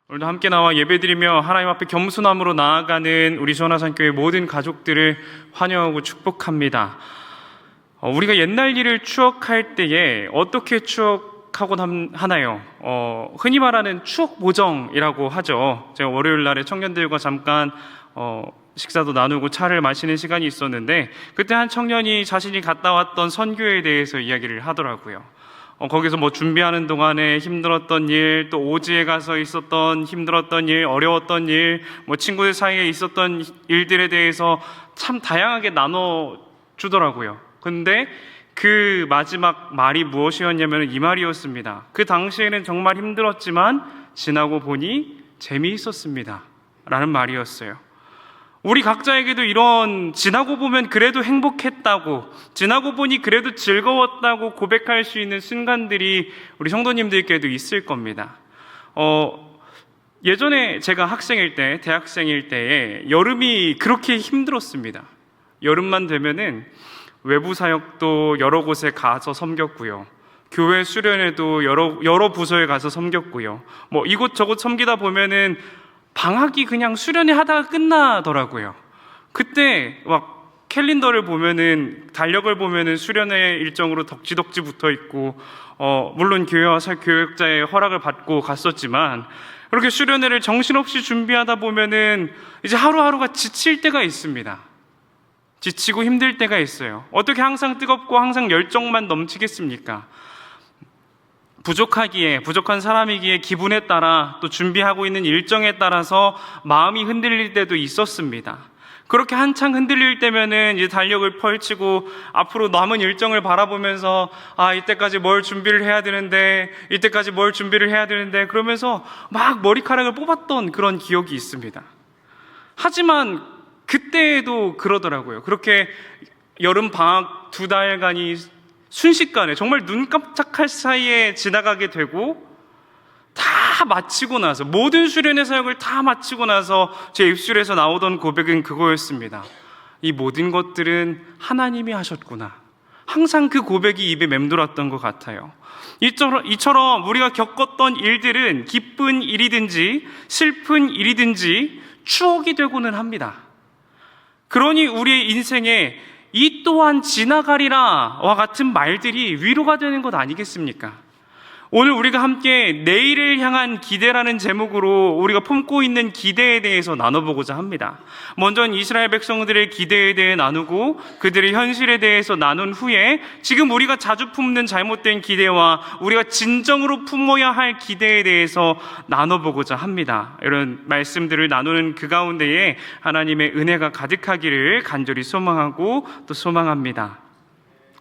오늘도 함께 나와 예배드리며 하나님 앞에 겸손함으로 나아가는 우리 전화산교회 모든 가족들을 환영하고 축복합니다. 우리가 옛날 일을 추억할 때에 어떻게 추억하곤 하나요? 흔히 말하는 추억 보정이라고 하죠. 제가 월요일 날에 청년들과 잠깐 식사도 나누고 차를 마시는 시간이 있었는데, 그때 한 청년이 자신이 갔다 왔던 선교에 대해서 이야기를 하더라고요. 거기서 준비하는 동안에 힘들었던 일, 또 오지에 가서 있었던 힘들었던 일, 어려웠던 일, 친구들 사이에 있었던 일들에 대해서 참 다양하게 나눠주더라고요. 근데 그 마지막 말이 무엇이었냐면 이 말이었습니다. 그 당시에는 정말 힘들었지만 지나고 보니 재미있었습니다 라는 말이었어요. 우리 각자에게도 이런 지나고 보면 그래도 행복했다고, 지나고 보니 그래도 즐거웠다고 고백할 수 있는 순간들이 우리 성도님들께도 있을 겁니다. 예전에 제가 학생일 때, 대학생일 때에 여름이 그렇게 힘들었습니다. 여름만 되면은 외부 사역도 여러 곳에 가서 섬겼고요. 교회 수련회도 여러 부서에 가서 섬겼고요. 이곳저곳 섬기다 보면은 방학이 그냥 수련회 하다가 끝나더라고요. 그때 캘린더를 보면은, 달력을 보면은 수련회 일정으로 덕지덕지 붙어 있고, 물론 교회와 교역자의 허락을 받고 갔었지만, 그렇게 수련회를 정신없이 준비하다 보면은 이제 하루하루가 지칠 때가 있습니다. 지치고 힘들 때가 있어요. 어떻게 항상 뜨겁고 항상 열정만 넘치겠습니까? 부족한 사람이기에 기분에 따라 또 준비하고 있는 일정에 따라서 마음이 흔들릴 때도 있었습니다. 그렇게 한창 흔들릴 때면은 이제 달력을 펼치고 앞으로 남은 일정을 바라보면서 이때까지 뭘 준비를 해야 되는데, 이때까지 뭘 준비를 해야 되는데, 그러면서 막 머리카락을 뽑았던 그런 기억이 있습니다. 하지만 그때도 그러더라고요. 그렇게 여름 방학 2달간이 순식간에, 정말 눈 깜짝할 사이에 지나가게 되고, 다 마치고 나서, 모든 수련회 사역을 다 마치고 나서 제 입술에서 나오던 고백은 그거였습니다. 이 모든 것들은 하나님이 하셨구나. 항상 그 고백이 입에 맴돌았던 것 같아요. 이처럼 우리가 겪었던 일들은 기쁜 일이든지 슬픈 일이든지 추억이 되고는 합니다. 그러니 우리의 인생에 이 또한 지나가리라와 같은 말들이 위로가 되는 것 아니겠습니까? 오늘 우리가 함께 내일을 향한 기대라는 제목으로 우리가 품고 있는 기대에 대해서 나눠보고자 합니다. 먼저는 이스라엘 백성들의 기대에 대해 나누고 그들의 현실에 대해서 나눈 후에 지금 우리가 자주 품는 잘못된 기대와 우리가 진정으로 품어야 할 기대에 대해서 나눠보고자 합니다. 이런 말씀들을 나누는 그 가운데에 하나님의 은혜가 가득하기를 간절히 소망하고 또 소망합니다.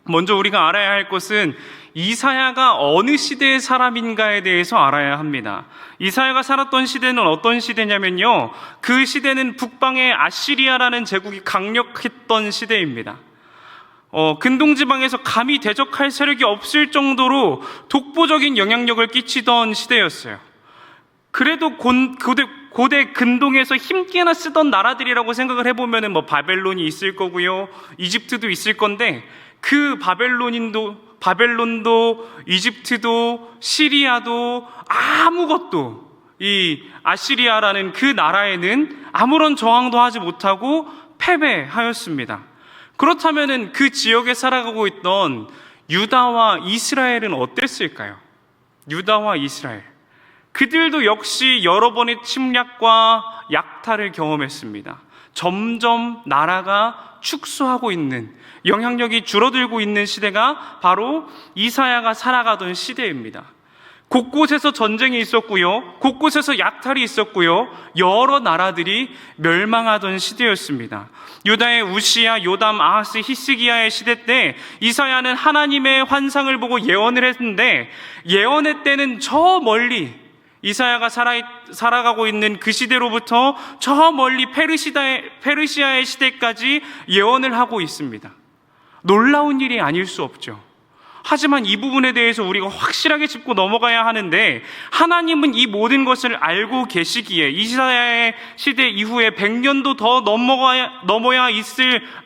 먼저 우리가 알아야 할 것은 이사야가 어느 시대의 사람인가에 대해서 알아야 합니다. 이사야가 살았던 시대는 어떤 시대냐면요, 그 시대는 북방의 아시리아라는 제국이 강력했던 시대입니다. 근동지방에서 감히 대적할 세력이 없을 정도로 독보적인 영향력을 끼치던 시대였어요. 그래도 고대 근동에서 힘께나 쓰던 나라들이라고 생각을 해보면은 바벨론이 있을 거고요, 이집트도 있을 건데, 그 바벨론도 이집트도 시리아도 아무것도 이 아시리아라는 그 나라에는 아무런 저항도 하지 못하고 패배하였습니다. 그렇다면은 그 지역에 살아가고 있던 유다와 이스라엘은 어땠을까요? 유다와 이스라엘, 그들도 역시 여러 번의 침략과 약탈을 경험했습니다. 점점 나라가 축소하고 있는, 영향력이 줄어들고 있는 시대가 바로 이사야가 살아가던 시대입니다. 곳곳에서 전쟁이 있었고요, 곳곳에서 약탈이 있었고요, 여러 나라들이 멸망하던 시대였습니다. 유다의 우시야, 요담, 아하스, 히스기야의 시대 때 이사야는 하나님의 환상을 보고 예언을 했는데, 예언의 때는 저 멀리 이사야가 살아가고 있는 그 시대로부터 저 멀리 페르시아의 시대까지 예언을 하고 있습니다. 놀라운 일이 아닐 수 없죠. 하지만 이 부분에 대해서 우리가 확실하게 짚고 넘어가야 하는데, 하나님은 이 모든 것을 알고 계시기에 이사야의 시대 이후에 100년도 더 넘어야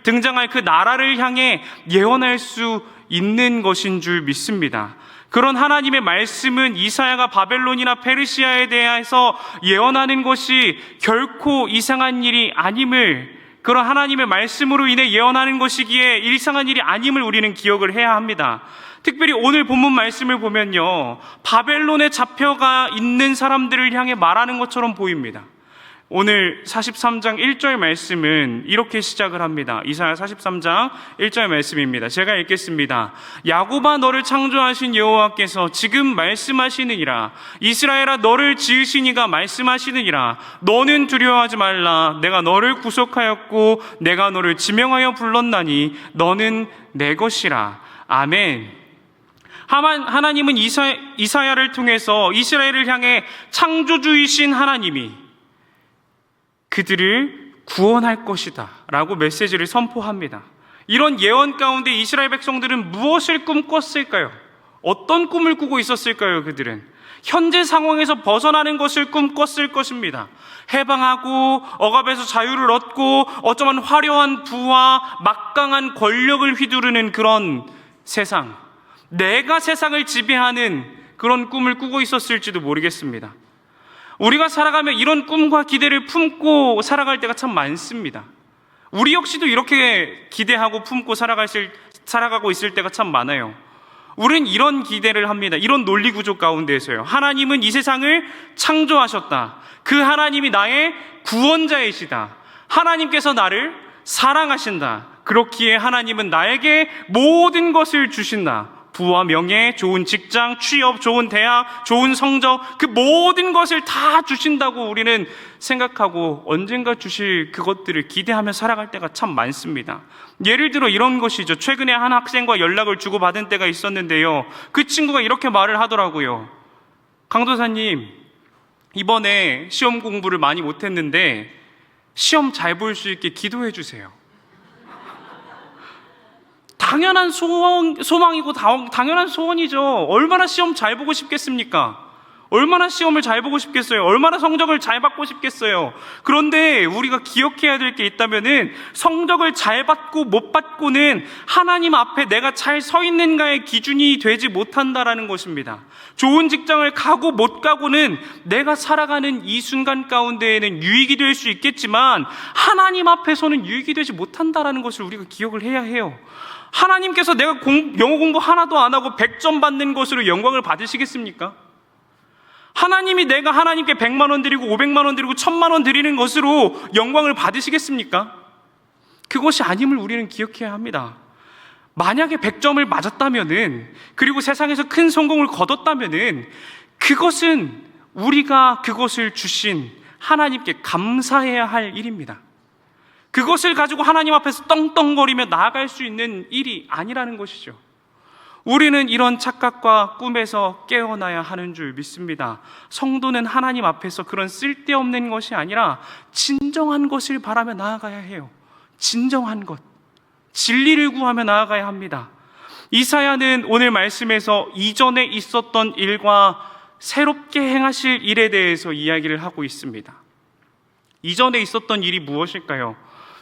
등장할 그 나라를 향해 예언할 수 있는 것인 줄 믿습니다. 그런 하나님의 말씀은 이사야가 바벨론이나 페르시아에 대해서 예언하는 것이 결코 이상한 일이 아님을, 그런 하나님의 말씀으로 인해 예언하는 것이기에 이상한 일이 아님을 우리는 기억을 해야 합니다. 특별히 오늘 본문 말씀을 보면요, 바벨론에 잡혀가 있는 사람들을 향해 말하는 것처럼 보입니다. 오늘 43장 1절 말씀은 이렇게 시작을 합니다. 이사야 43장 1절 말씀입니다. 제가 읽겠습니다. 야곱아, 너를 창조하신 여호와께서 지금 말씀하시느니라. 이스라엘아, 너를 지으신 이가 말씀하시느니라. 너는 두려워하지 말라. 내가 너를 구속하였고 내가 너를 지명하여 불렀나니 너는 내 것이라. 아멘. 하나님은 이사야를 통해서 이스라엘을 향해 창조주이신 하나님이 그들을 구원할 것이다 라고 메시지를 선포합니다. 이런 예언 가운데 이스라엘 백성들은 무엇을 꿈꿨을까요? 어떤 꿈을 꾸고 있었을까요? 그들은 현재 상황에서 벗어나는 것을 꿈꿨을 것입니다. 해방하고 억압에서 자유를 얻고 어쩌면 화려한 부와 막강한 권력을 휘두르는 그런 세상, 내가 세상을 지배하는 그런 꿈을 꾸고 있었을지도 모르겠습니다. 우리가 살아가며 이런 꿈과 기대를 품고 살아갈 때가 참 많습니다. 우리 역시도 이렇게 기대하고 품고 살아가고 있을 때가 참 많아요. 우리는 이런 기대를 합니다. 이런 논리 구조 가운데에서요. 하나님은 이 세상을 창조하셨다. 그 하나님이 나의 구원자이시다. 하나님께서 나를 사랑하신다. 그렇기에 하나님은 나에게 모든 것을 주신다. 부와 명예, 좋은 직장, 취업, 좋은 대학, 좋은 성적, 그 모든 것을 다 주신다고 우리는 생각하고 언젠가 주실 그것들을 기대하며 살아갈 때가 참 많습니다. 예를 들어 이런 것이죠. 최근에 한 학생과 연락을 주고받은 때가 있었는데요. 그 친구가 이렇게 말을 하더라고요. 강도사님, 이번에 시험 공부를 많이 못했는데 시험 잘 볼 수 있게 기도해 주세요. 당연한 소망이고 당연한 소원이죠. 얼마나 시험 잘 보고 싶겠습니까? 얼마나 시험을 잘 보고 싶겠어요? 얼마나 성적을 잘 받고 싶겠어요? 그런데 우리가 기억해야 될 게 있다면은 성적을 잘 받고 못 받고는 하나님 앞에 내가 잘 서 있는가의 기준이 되지 못한다라는 것입니다. 좋은 직장을 가고 못 가고는 내가 살아가는 이 순간 가운데에는 유익이 될 수 있겠지만 하나님 앞에서는 유익이 되지 못한다라는 것을 우리가 기억을 해야 해요. 하나님께서 내가 영어 공부 하나도 안 하고 100점 받는 것으로 영광을 받으시겠습니까? 하나님이 내가 하나님께 100만 원 드리고 500만 원 드리고 1000만 원 드리는 것으로 영광을 받으시겠습니까? 그것이 아님을 우리는 기억해야 합니다. 만약에 100점을 맞았다면은, 그리고 세상에서 큰 성공을 거뒀다면은, 그것은 우리가 그것을 주신 하나님께 감사해야 할 일입니다. 그것을 가지고 하나님 앞에서 떵떵거리며 나아갈 수 있는 일이 아니라는 것이죠. 우리는 이런 착각과 꿈에서 깨어나야 하는 줄 믿습니다. 성도는 하나님 앞에서 그런 쓸데없는 것이 아니라 진정한 것을 바라며 나아가야 해요. 진정한 것, 진리를 구하며 나아가야 합니다. 이사야는 오늘 말씀에서 이전에 있었던 일과 새롭게 행하실 일에 대해서 이야기를 하고 있습니다. 이전에 있었던 일이 무엇일까요?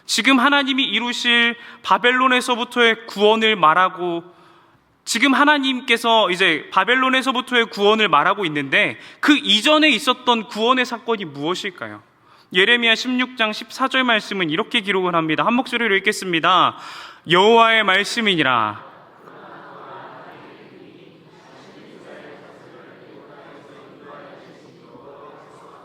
지금 하나님이 이루실 바벨론에서부터의 구원을 말하고, 지금 하나님께서 이제 바벨론에서부터의 구원을 말하고 있는데 그 이전에 있었던 구원의 사건이 무엇일까요? 예레미야 16장 14절 말씀은 이렇게 기록을 합니다. 한 목소리로 읽겠습니다. 여호와의 말씀이니라.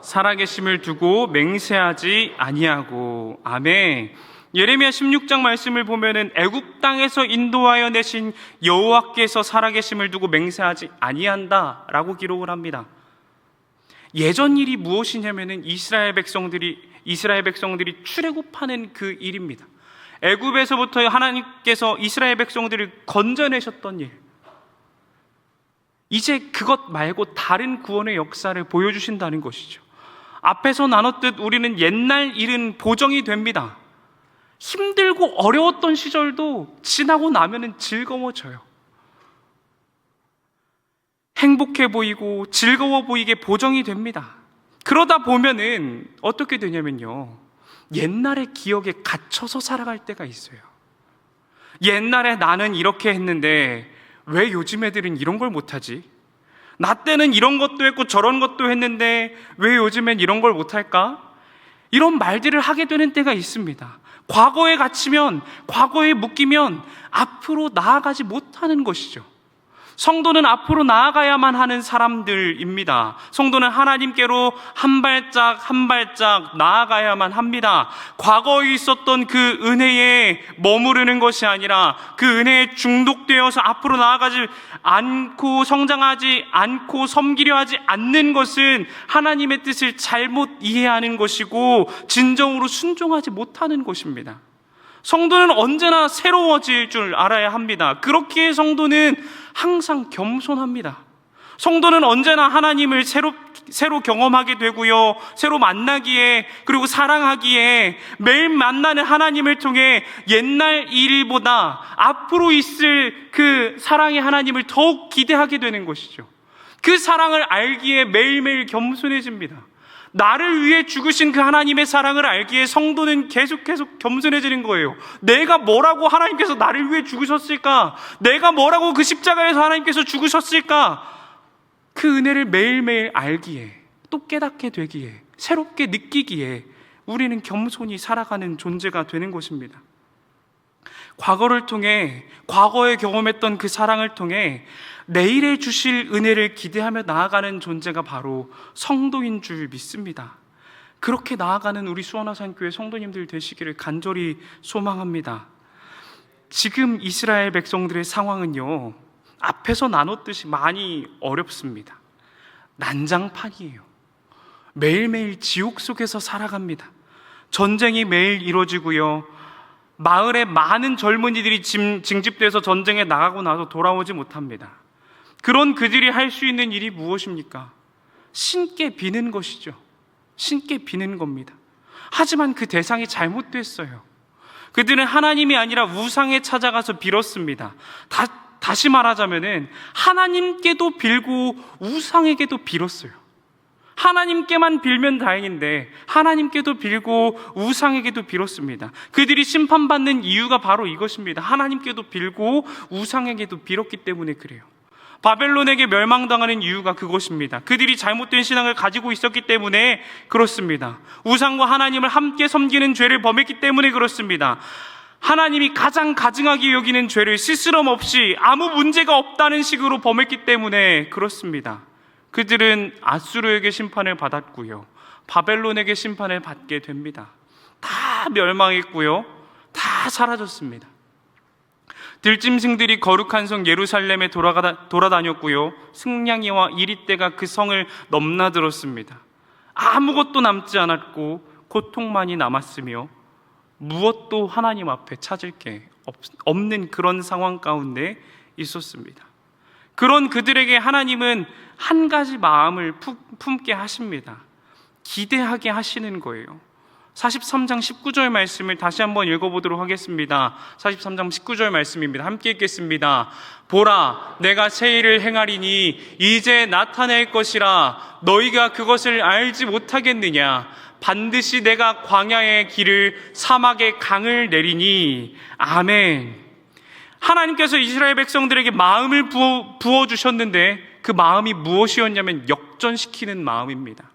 살아계심을 두고 맹세하지 아니하고. 아멘. 예레미야 16장 말씀을 보면은 애굽 땅에서 인도하여 내신 여호와께서 살아계심을 두고 맹세하지 아니한다라고 기록을 합니다. 예전 일이 무엇이냐면은 이스라엘 백성들이 출애굽하는 그 일입니다. 애굽에서부터 하나님께서 이스라엘 백성들을 건져내셨던 일. 이제 그것 말고 다른 구원의 역사를 보여주신다는 것이죠. 앞에서 나눴듯 우리는 옛날 일은 보정이 됩니다. 힘들고 어려웠던 시절도 지나고 나면은 즐거워져요. 행복해 보이고 즐거워 보이게 보정이 됩니다. 그러다 보면은 어떻게 되냐면요, 옛날의 기억에 갇혀서 살아갈 때가 있어요. 옛날에 나는 이렇게 했는데 왜 요즘 애들은 이런 걸 못하지? 나 때는 이런 것도 했고 저런 것도 했는데 왜 요즘엔 이런 걸 못할까? 이런 말들을 하게 되는 때가 있습니다. 과거에 갇히면, 과거에 묶이면 앞으로 나아가지 못하는 것이죠. 성도는 앞으로 나아가야만 하는 사람들입니다. 성도는 하나님께로 한 발짝 한 발짝 나아가야만 합니다. 과거에 있었던 그 은혜에 머무르는 것이 아니라 그 은혜에 중독되어서 앞으로 나아가지 않고 성장하지 않고 섬기려 하지 않는 것은 하나님의 뜻을 잘못 이해하는 것이고 진정으로 순종하지 못하는 것입니다. 성도는 언제나 새로워질 줄 알아야 합니다. 그렇기에 성도는 항상 겸손합니다. 성도는 언제나 하나님을 새로 경험하게 되고요, 새로 만나기에, 그리고 사랑하기에 매일 만나는 하나님을 통해 옛날 일보다 앞으로 있을 그 사랑의 하나님을 더욱 기대하게 되는 것이죠. 그 사랑을 알기에 매일매일 겸손해집니다. 나를 위해 죽으신 그 하나님의 사랑을 알기에 성도는 계속 겸손해지는 거예요. 내가 뭐라고 하나님께서 나를 위해 죽으셨을까? 내가 뭐라고 그 십자가에서 하나님께서 죽으셨을까? 그 은혜를 매일매일 알기에, 또 깨닫게 되기에, 새롭게 느끼기에 우리는 겸손히 살아가는 존재가 되는 것입니다. 과거를 통해, 과거에 경험했던 그 사랑을 통해 내일에 주실 은혜를 기대하며 나아가는 존재가 바로 성도인 줄 믿습니다. 그렇게 나아가는 우리 수원화산교회 성도님들 되시기를 간절히 소망합니다. 지금 이스라엘 백성들의 상황은요, 앞에서 나눴듯이 많이 어렵습니다. 난장판이에요. 매일매일 지옥 속에서 살아갑니다. 전쟁이 매일 이루어지고요, 마을에 많은 젊은이들이 징집돼서 전쟁에 나가고 나서 돌아오지 못합니다. 그런 그들이 할 수 있는 일이 무엇입니까? 신께 비는 것이죠. 신께 비는 겁니다. 하지만 그 대상이 잘못됐어요. 그들은 하나님이 아니라 우상에 찾아가서 빌었습니다. 다시 말하자면은 하나님께도 빌고 우상에게도 빌었어요. 하나님께만 빌면 다행인데 하나님께도 빌고 우상에게도 빌었습니다. 그들이 심판받는 이유가 바로 이것입니다. 하나님께도 빌고 우상에게도 빌었기 때문에 그래요. 바벨론에게 멸망당하는 이유가 그것입니다. 그들이 잘못된 신앙을 가지고 있었기 때문에 그렇습니다. 우상과 하나님을 함께 섬기는 죄를 범했기 때문에 그렇습니다. 하나님이 가장 가증하게 여기는 죄를 스스럼 없이 아무 문제가 없다는 식으로 범했기 때문에 그렇습니다. 그들은 아수르에게 심판을 받았고요, 바벨론에게 심판을 받게 됩니다. 다 멸망했고요, 다 사라졌습니다. 들짐승들이 거룩한 성 예루살렘에 돌아다녔고요, 승냥이와 이리떼가 그 성을 넘나들었습니다. 아무것도 남지 않았고 고통만이 남았으며 무엇도 하나님 앞에 찾을 게 없는 그런 상황 가운데 있었습니다. 그런 그들에게 하나님은 한 가지 마음을 품게 하십니다. 기대하게 하시는 거예요. 43장 19절 말씀을 다시 한번 읽어보도록 하겠습니다. 43장 19절 말씀입니다. 함께 읽겠습니다. 보라, 내가 새 일을 행하리니 이제 나타낼 것이라 너희가 그것을 알지 못하겠느냐? 반드시 내가 광야의 길을, 사막의 강을 내리니. 아멘. 하나님께서 이스라엘 백성들에게 마음을 부어주셨는데 그 마음이 무엇이었냐면 역전시키는 마음입니다.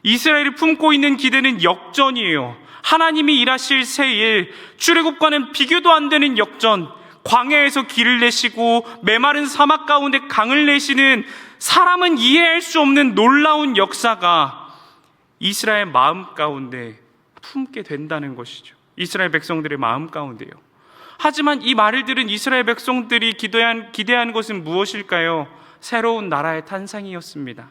이스라엘이 품고 있는 기대는 역전이에요. 하나님이 일하실 새 일, 출애굽과는 비교도 안 되는 역전, 광야에서 길을 내시고 메마른 사막 가운데 강을 내시는 사람은 이해할 수 없는 놀라운 역사가 이스라엘 마음 가운데 품게 된다는 것이죠. 이스라엘 백성들의 마음 가운데요. 하지만 이 말을 들은 이스라엘 백성들이 기대한 것은 무엇일까요? 새로운 나라의 탄생이었습니다.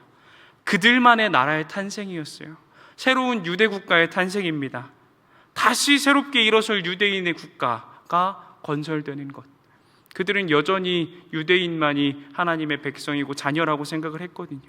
그들만의 나라의 탄생이었어요. 새로운 유대 국가의 탄생입니다. 다시 새롭게 일어설 유대인의 국가가 건설되는 것. 그들은 여전히 유대인만이 하나님의 백성이고 자녀라고 생각을 했거든요.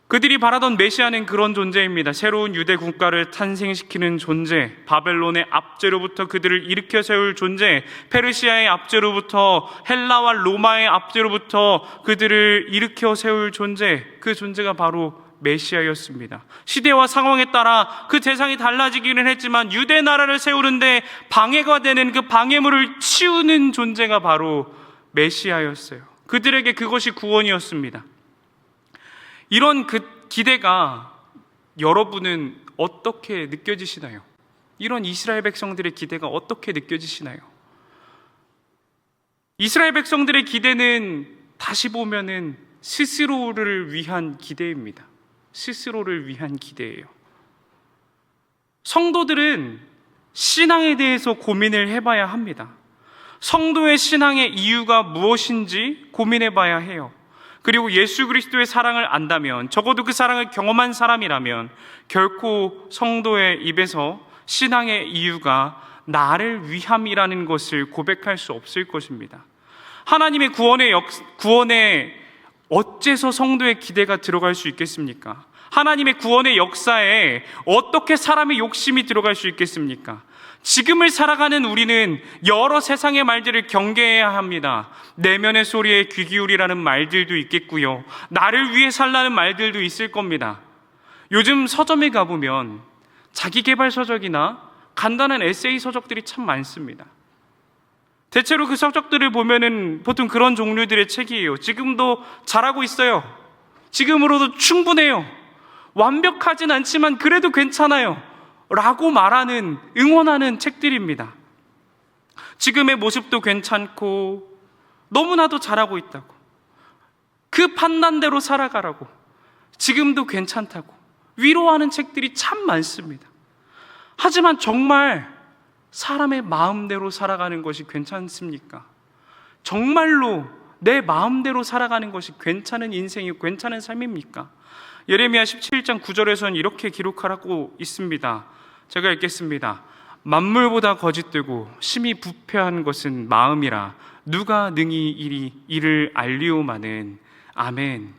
그들이 바라던 메시아는 그런 존재입니다. 새로운 유대 국가를 탄생시키는 존재, 바벨론의 압제로부터 그들을 일으켜 세울 존재, 페르시아의 압제로부터, 헬라와 로마의 압제로부터 그들을 일으켜 세울 존재, 그 존재가 바로 메시아였습니다. 시대와 상황에 따라 그 대상이 달라지기는 했지만 유대 나라를 세우는데 방해가 되는 그 방해물을 치우는 존재가 바로 메시아였어요. 그들에게 그것이 구원이었습니다. 이런 그 기대가 여러분은 어떻게 느껴지시나요? 이런 이스라엘 백성들의 기대가 어떻게 느껴지시나요? 이스라엘 백성들의 기대는 다시 보면은 스스로를 위한 기대입니다. 스스로를 위한 기대예요. 성도들은 신앙에 대해서 고민을 해봐야 합니다. 성도의 신앙의 이유가 무엇인지 고민해봐야 해요. 그리고 예수 그리스도의 사랑을 안다면, 적어도 그 사랑을 경험한 사람이라면 결코 성도의 입에서 신앙의 이유가 나를 위함이라는 것을 고백할 수 없을 것입니다. 하나님의 구원에 어째서 성도의 기대가 들어갈 수 있겠습니까? 하나님의 구원의 역사에 어떻게 사람의 욕심이 들어갈 수 있겠습니까? 지금을 살아가는 우리는 여러 세상의 말들을 경계해야 합니다. 내면의 소리에 귀 기울이라는 말들도 있겠고요, 나를 위해 살라는 말들도 있을 겁니다. 요즘 서점에 가보면 자기계발 서적이나 간단한 에세이 서적들이 참 많습니다. 대체로 그 서적들을 보면은 보통 그런 종류들의 책이에요. 지금도 잘하고 있어요. 지금으로도 충분해요. 완벽하진 않지만 그래도 괜찮아요 라고 말하는, 응원하는 책들입니다. 지금의 모습도 괜찮고 너무나도 잘하고 있다고, 그 판단대로 살아가라고, 지금도 괜찮다고 위로하는 책들이 참 많습니다. 하지만 정말 사람의 마음대로 살아가는 것이 괜찮습니까? 정말로 내 마음대로 살아가는 것이 괜찮은 인생이고 괜찮은 삶입니까? 예레미야 17장 9절에서는 이렇게 기록하고 있습니다. 제가 읽겠습니다. 만물보다 거짓되고 심히 부패한 것은 마음이라 누가 능히 이를 알리오마는. 아멘.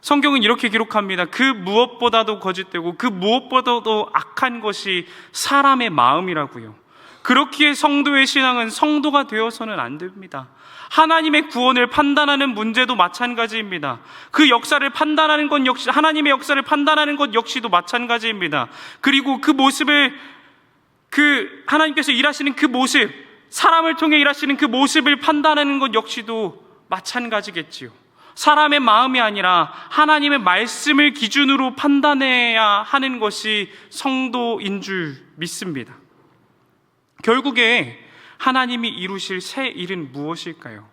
성경은 이렇게 기록합니다. 그 무엇보다도 거짓되고 그 무엇보다도 악한 것이 사람의 마음이라고요. 그렇기에 성도의 신앙은 성도가 되어서는 안 됩니다. 하나님의 구원을 판단하는 문제도 마찬가지입니다. 그 역사를 판단하는 것 역시, 하나님의 역사를 판단하는 것 역시도 마찬가지입니다. 그리고 그 모습을, 하나님께서 일하시는 그 모습, 사람을 통해 일하시는 그 모습을 판단하는 것 역시도 마찬가지겠지요. 사람의 마음이 아니라 하나님의 말씀을 기준으로 판단해야 하는 것이 성도인 줄 믿습니다. 결국에 하나님이 이루실 새 일은 무엇일까요?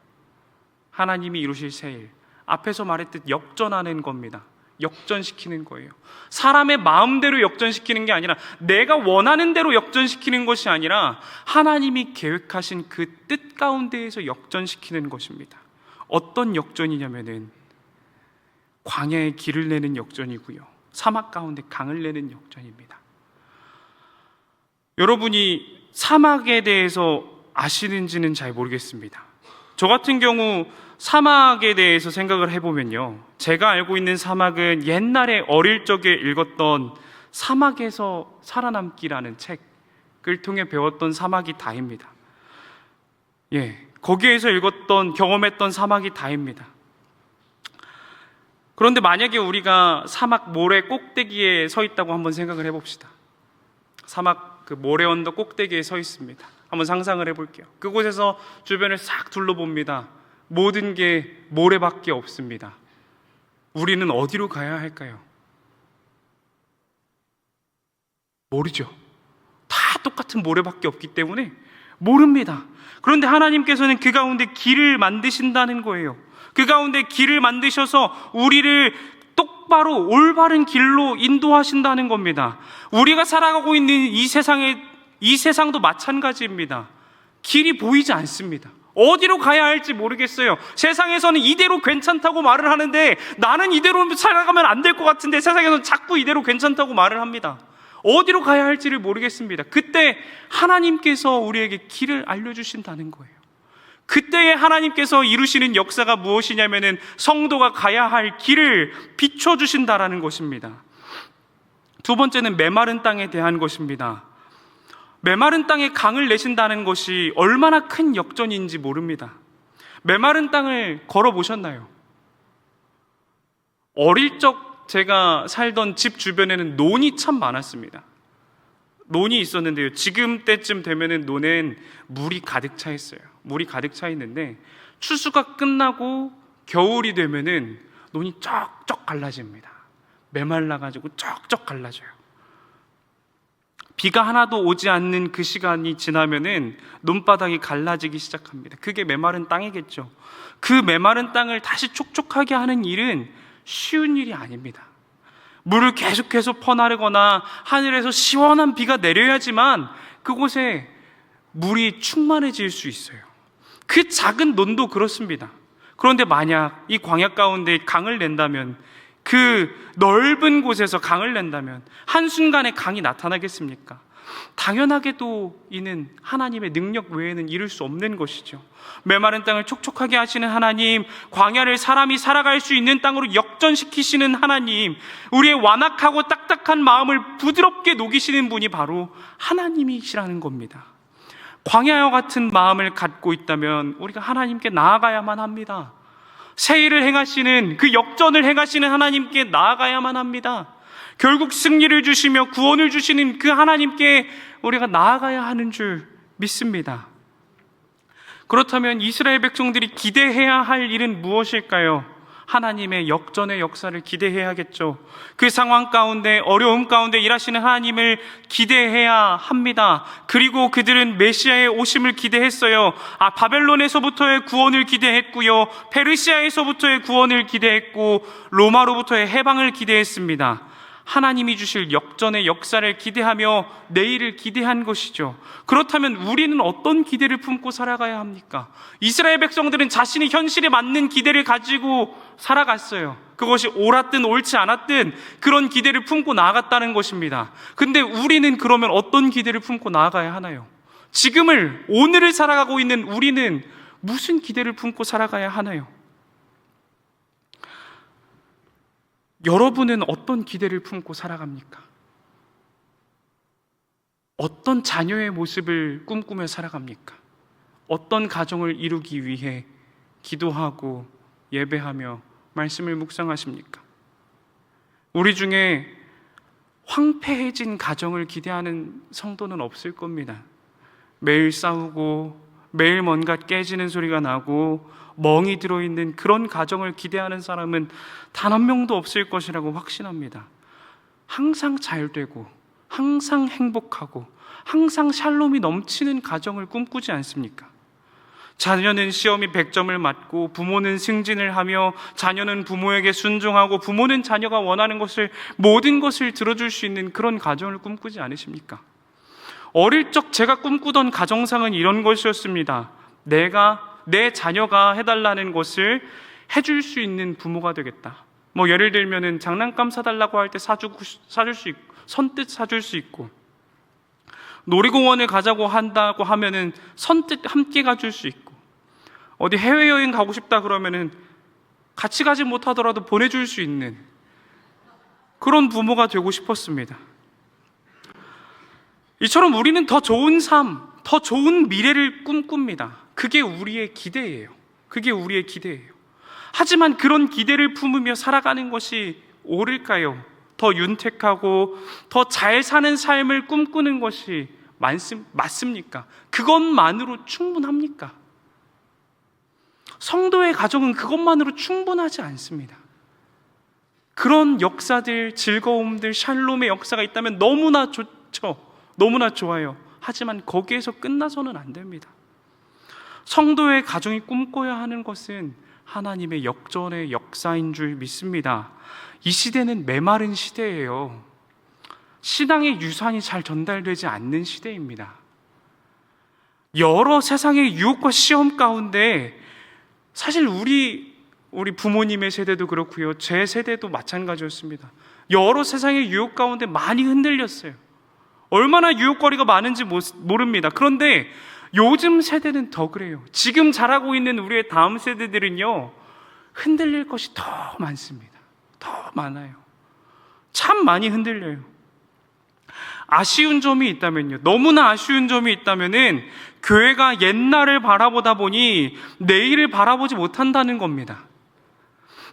하나님이 이루실 새 일, 앞에서 말했듯 역전하는 겁니다. 역전시키는 거예요. 사람의 마음대로 역전시키는 게 아니라, 내가 원하는 대로 역전시키는 것이 아니라 하나님이 계획하신 그 뜻 가운데에서 역전시키는 것입니다. 어떤 역전이냐면은 광야에 길을 내는 역전이고요, 사막 가운데 강을 내는 역전입니다. 여러분이 사막에 대해서 아시는지는 잘 모르겠습니다. 저 같은 경우 사막에 대해서 생각을 해보면요, 제가 알고 있는 사막은 옛날에 어릴 적에 읽었던 사막에서 살아남기라는 책을 통해 배웠던 사막이 다입니다. 거기에서 읽었던, 경험했던 사막이 다입니다. 그런데 만약에 우리가 사막 모래 꼭대기에 서 있다고 한번 생각을 해봅시다. 사막 그 모래 언덕 꼭대기에 서 있습니다. 한번 상상을 해볼게요. 그곳에서 주변을 싹 둘러봅니다. 모든 게 모래밖에 없습니다. 우리는 어디로 가야 할까요? 모르죠. 다 똑같은 모래밖에 없기 때문에 모릅니다. 그런데 하나님께서는 그 가운데 길을 만드신다는 거예요. 그 가운데 길을 만드셔서 우리를 똑바로 올바른 길로 인도하신다는 겁니다. 우리가 살아가고 있는 이 세상도 마찬가지입니다. 길이 보이지 않습니다. 어디로 가야 할지 모르겠어요. 세상에서는 이대로 괜찮다고 말을 하는데, 나는 이대로 살아가면 안 될 것 같은데 세상에서는 자꾸 이대로 괜찮다고 말을 합니다. 어디로 가야 할지를 모르겠습니다. 그때 하나님께서 우리에게 길을 알려주신다는 거예요. 그때에 하나님께서 이루시는 역사가 무엇이냐면은 성도가 가야 할 길을 비춰주신다라는 것입니다. 두 번째는 메마른 땅에 대한 것입니다. 메마른 땅에 강을 내신다는 것이 얼마나 큰 역전인지 모릅니다. 메마른 땅을 걸어보셨나요? 어릴 적 제가 살던 집 주변에는 논이 참 많았습니다. 논이 있었는데요, 지금 때쯤 되면은 논엔 물이 가득 차 있어요. 물이 가득 차 있는데, 추수가 끝나고 겨울이 되면은 논이 쩍쩍 갈라집니다. 메말라가지고 쩍쩍 갈라져요. 비가 하나도 오지 않는 그 시간이 지나면은 논바닥이 갈라지기 시작합니다. 그게 메마른 땅이겠죠. 그 메마른 땅을 다시 촉촉하게 하는 일은 쉬운 일이 아닙니다. 물을 계속해서 퍼나르거나 하늘에서 시원한 비가 내려야지만 그곳에 물이 충만해질 수 있어요. 그 작은 논도 그렇습니다. 그런데 만약 이 광야 가운데 강을 낸다면, 그 넓은 곳에서 강을 낸다면 한순간에 강이 나타나겠습니까? 당연하게도 이는 하나님의 능력 외에는 이룰 수 없는 것이죠. 메마른 땅을 촉촉하게 하시는 하나님, 광야를 사람이 살아갈 수 있는 땅으로 역전시키시는 하나님, 우리의 완악하고 딱딱한 마음을 부드럽게 녹이시는 분이 바로 하나님이시라는 겁니다. 광야와 같은 마음을 갖고 있다면 우리가 하나님께 나아가야만 합니다. 새 일을 행하시는, 그 역전을 행하시는 하나님께 나아가야만 합니다. 결국 승리를 주시며 구원을 주시는 그 하나님께 우리가 나아가야 하는 줄 믿습니다. 그렇다면 이스라엘 백성들이 기대해야 할 일은 무엇일까요? 하나님의 역전의 역사를 기대해야겠죠. 그 상황 가운데, 어려움 가운데 일하시는 하나님을 기대해야 합니다. 그리고 그들은 메시아의 오심을 기대했어요. 바벨론에서부터의 구원을 기대했고요, 페르시아에서부터의 구원을 기대했고, 로마로부터의 해방을 기대했습니다. 하나님이 주실 역전의 역사를 기대하며 내일을 기대한 것이죠. 그렇다면 우리는 어떤 기대를 품고 살아가야 합니까? 이스라엘 백성들은 자신의 현실에 맞는 기대를 가지고 살아갔어요. 그것이 옳았든 옳지 않았든 그런 기대를 품고 나아갔다는 것입니다. 근데 우리는 그러면 어떤 기대를 품고 나아가야 하나요? 지금을, 오늘을 살아가고 있는 우리는 무슨 기대를 품고 살아가야 하나요? 여러분은 어떤 기대를 품고 살아갑니까? 어떤 자녀의 모습을 꿈꾸며 살아갑니까? 어떤 가정을 이루기 위해 기도하고 예배하며 말씀을 묵상하십니까? 우리 중에 황폐해진 가정을 기대하는 성도는 없을 겁니다. 매일 싸우고 매일 뭔가 깨지는 소리가 나고 멍이 들어있는 그런 가정을 기대하는 사람은 단 한 명도 없을 것이라고 확신합니다. 항상 잘되고 항상 행복하고 항상 샬롬이 넘치는 가정을 꿈꾸지 않습니까? 자녀는 시험이 100점을 맞고 부모는 승진을 하며 자녀는 부모에게 순종하고 부모는 자녀가 원하는 것을, 모든 것을 들어줄 수 있는 그런 가정을 꿈꾸지 않으십니까? 어릴 적 제가 꿈꾸던 가정상은 이런 것이었습니다. 내 자녀가 해달라는 것을 해줄 수 있는 부모가 되겠다. 예를 들면은 장난감 사달라고 할 때 사줄 수 있고, 선뜻 사줄 수 있고, 놀이공원을 가자고 한다고 하면은 선뜻 함께 가줄 수 있고, 어디 해외여행 가고 싶다 그러면은 같이 가지 못하더라도 보내줄 수 있는 그런 부모가 되고 싶었습니다. 이처럼 우리는 더 좋은 삶, 더 좋은 미래를 꿈꿉니다. 그게 우리의 기대예요. 그게 우리의 기대예요. 하지만 그런 기대를 품으며 살아가는 것이 옳을까요? 더 윤택하고 더 잘 사는 삶을 꿈꾸는 것이 맞습니까? 그것만으로 충분합니까? 성도의 가정은 그것만으로 충분하지 않습니다. 그런 역사들, 즐거움들, 샬롬의 역사가 있다면 너무나 좋죠. 너무나 좋아요. 하지만 거기에서 끝나서는 안 됩니다. 성도의 가정이 꿈꿔야 하는 것은 하나님의 역전의 역사인 줄 믿습니다. 이 시대는 메마른 시대예요. 신앙의 유산이 잘 전달되지 않는 시대입니다. 여러 세상의 유혹과 시험 가운데 사실 우리 부모님의 세대도 그렇고요, 제 세대도 마찬가지였습니다. 여러 세상의 유혹 가운데 많이 흔들렸어요. 얼마나 유혹거리가 많은지 모릅니다. 그런데 요즘 세대는 더 그래요. 지금 자라고 있는 우리의 다음 세대들은요, 흔들릴 것이 더 많습니다. 더 많아요. 참 많이 흔들려요. 아쉬운 점이 있다면요, 너무나 아쉬운 점이 있다면은 교회가 옛날을 바라보다 보니 내일을 바라보지 못한다는 겁니다.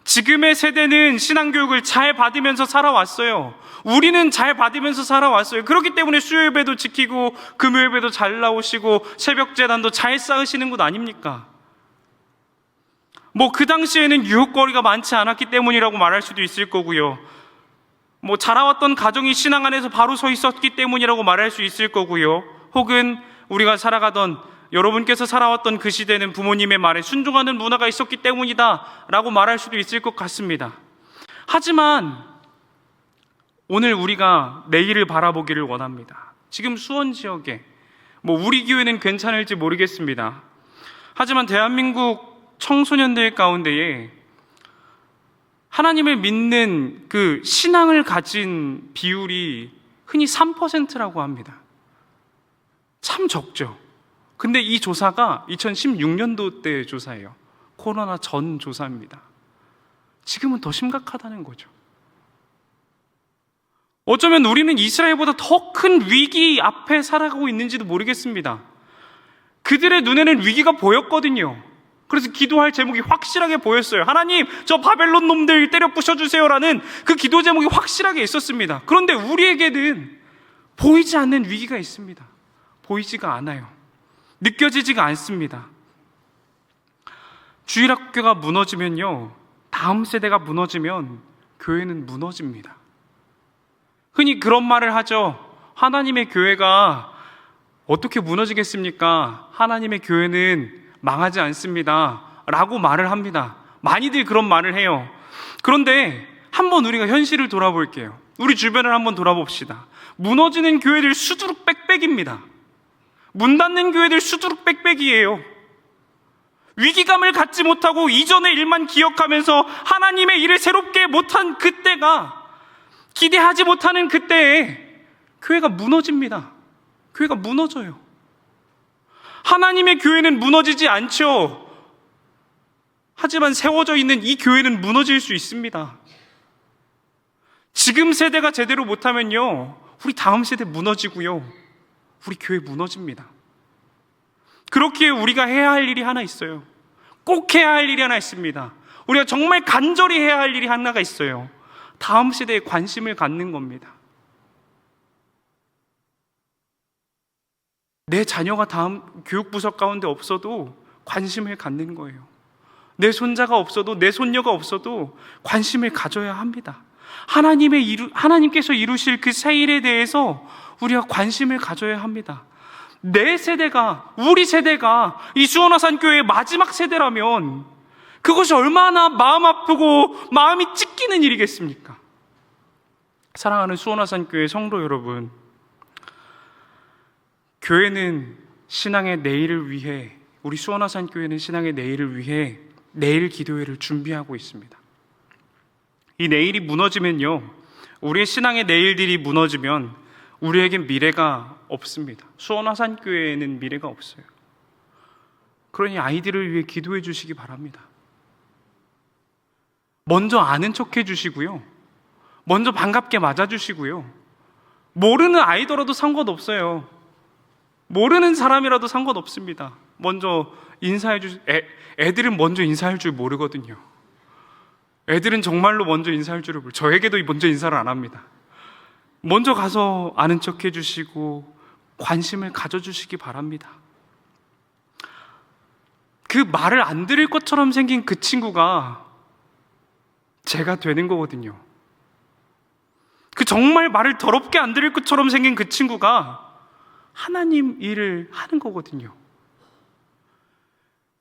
지금의 세대는 신앙교육을 잘 받으면서 살아왔어요. 우리는 잘 받으면서 살아왔어요. 그렇기 때문에 수요예배도 지키고 금요예배도 잘 나오시고 새벽 제단도 잘 쌓으시는 것 아닙니까? 그 당시에는 유혹거리가 많지 않았기 때문이라고 말할 수도 있을 거고요. 자라왔던 가정이 신앙 안에서 바로 서 있었기 때문이라고 말할 수 있을 거고요. 혹은 우리가 살아가던, 여러분께서 살아왔던 그 시대는 부모님의 말에 순종하는 문화가 있었기 때문이다 라고 말할 수도 있을 것 같습니다. 하지만 오늘 우리가 내일을 바라보기를 원합니다. 지금 수원 지역에, 우리 교회는 괜찮을지 모르겠습니다. 하지만 대한민국 청소년들 가운데에 하나님을 믿는 그 신앙을 가진 비율이 흔히 3%라고 합니다. 참 적죠. 근데 이 조사가 2016년도 때 조사예요. 코로나 전 조사입니다. 지금은 더 심각하다는 거죠. 어쩌면 우리는 이스라엘보다 더 큰 위기 앞에 살아가고 있는지도 모르겠습니다. 그들의 눈에는 위기가 보였거든요. 그래서 기도할 제목이 확실하게 보였어요. 하나님, 저 바벨론 놈들 때려 부셔주세요 라는 그 기도 제목이 확실하게 있었습니다. 그런데 우리에게는 보이지 않는 위기가 있습니다. 보이지가 않아요. 느껴지지가 않습니다. 주일학교가 무너지면요, 다음 세대가 무너지면 교회는 무너집니다. 흔히 그런 말을 하죠. 하나님의 교회가 어떻게 무너지겠습니까? 하나님의 교회는 망하지 않습니다 라고 말을 합니다. 많이들 그런 말을 해요. 그런데 한번 우리가 현실을 돌아볼게요. 우리 주변을 한번 돌아봅시다. 무너지는 교회들 수두룩 빽빽입니다. 문 닫는 교회들 수두룩 빽빽이에요. 위기감을 갖지 못하고 이전의 일만 기억하면서 하나님의 일을 새롭게 못한 그때가, 기대하지 못하는 그때에 교회가 무너집니다. 교회가 무너져요. 하나님의 교회는 무너지지 않죠. 하지만 세워져 있는 이 교회는 무너질 수 있습니다. 지금 세대가 제대로 못하면요, 우리 다음 세대 무너지고요, 우리 교회 무너집니다. 그렇기에 우리가 해야 할 일이 하나 있어요. 꼭 해야 할 일이 하나 있습니다. 우리가 정말 간절히 해야 할 일이 하나가 있어요. 다음 세대에 관심을 갖는 겁니다. 내 자녀가 다음 교육부서 가운데 없어도 관심을 갖는 거예요. 내 손자가 없어도, 내 손녀가 없어도 관심을 가져야 합니다. 하나님께서 이루실 그 새 일에 대해서 우리가 관심을 가져야 합니다. 내 세대가, 우리 세대가 이 수원화산교회의 마지막 세대라면 그것이 얼마나 마음 아프고 마음이 찢기는 일이겠습니까? 사랑하는 수원화산교회 성도 여러분, 교회는 신앙의 내일을 위해, 우리 수원화산교회는 신앙의 내일을 위해 내일 기도회를 준비하고 있습니다. 이 내일이 무너지면요, 우리의 신앙의 내일들이 무너지면 우리에겐 미래가 없습니다. 수원화산교회에는 미래가 없어요. 그러니 아이들을 위해 기도해 주시기 바랍니다. 먼저 아는 척 해주시고요, 먼저 반갑게 맞아주시고요, 모르는 아이더라도 상관없어요. 모르는 사람이라도 상관없습니다. 먼저 인사해 애들은 먼저 인사할 줄 모르거든요. 애들은 정말로 먼저 인사할 줄을 모르고, 저에게도 먼저 인사를 안 합니다. 먼저 가서 아는 척 해주시고 관심을 가져주시기 바랍니다. 그 말을 안 들을 것처럼 생긴 그 친구가 제가 되는 거거든요. 그 정말 말을 더럽게 안 들을 것처럼 생긴 그 친구가 하나님 일을 하는 거거든요.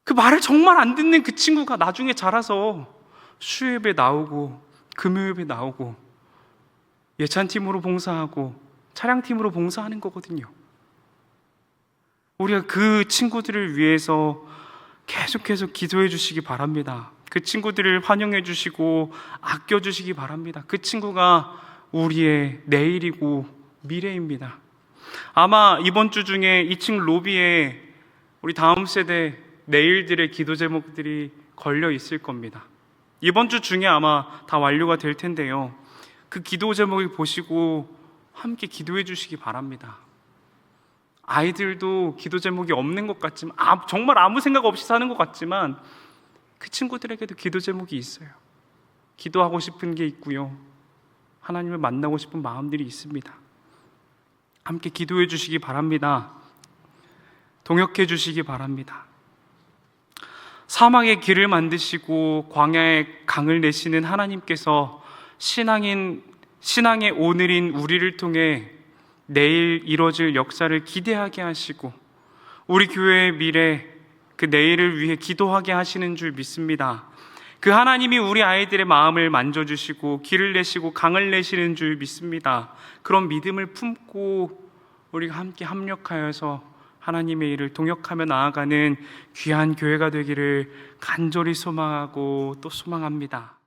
그 말을 정말 안 듣는 그 친구가 나중에 자라서 수요예배 나오고 금요예배 나오고 예찬팀으로 봉사하고 차량팀으로 봉사하는 거거든요. 우리가 그 친구들을 위해서 계속해서 기도해 주시기 바랍니다. 그 친구들을 환영해 주시고 아껴 주시기 바랍니다. 그 친구가 우리의 내일이고 미래입니다. 아마 이번 주 중에 2층 로비에 우리 다음 세대 내일들의 기도 제목들이 걸려 있을 겁니다. 이번 주 중에 아마 다 완료가 될 텐데요, 그 기도 제목을 보시고 함께 기도해 주시기 바랍니다. 아이들도 기도 제목이 없는 것 같지만, 정말 아무 생각 없이 사는 것 같지만 그 친구들에게도 기도 제목이 있어요. 기도하고 싶은 게 있고요, 하나님을 만나고 싶은 마음들이 있습니다. 함께 기도해 주시기 바랍니다. 동역해 주시기 바랍니다. 사막의 길을 만드시고 광야의 강을 내시는 하나님께서 신앙의 오늘인 우리를 통해 내일 이뤄질 역사를 기대하게 하시고 우리 교회의 미래, 그 내일을 위해 기도하게 하시는 줄 믿습니다. 그 하나님이 우리 아이들의 마음을 만져주시고 길을 내시고 강을 내시는 줄 믿습니다. 그런 믿음을 품고 우리가 함께 합력하여서 하나님의 일을 동역하며 나아가는 귀한 교회가 되기를 간절히 소망하고 또 소망합니다.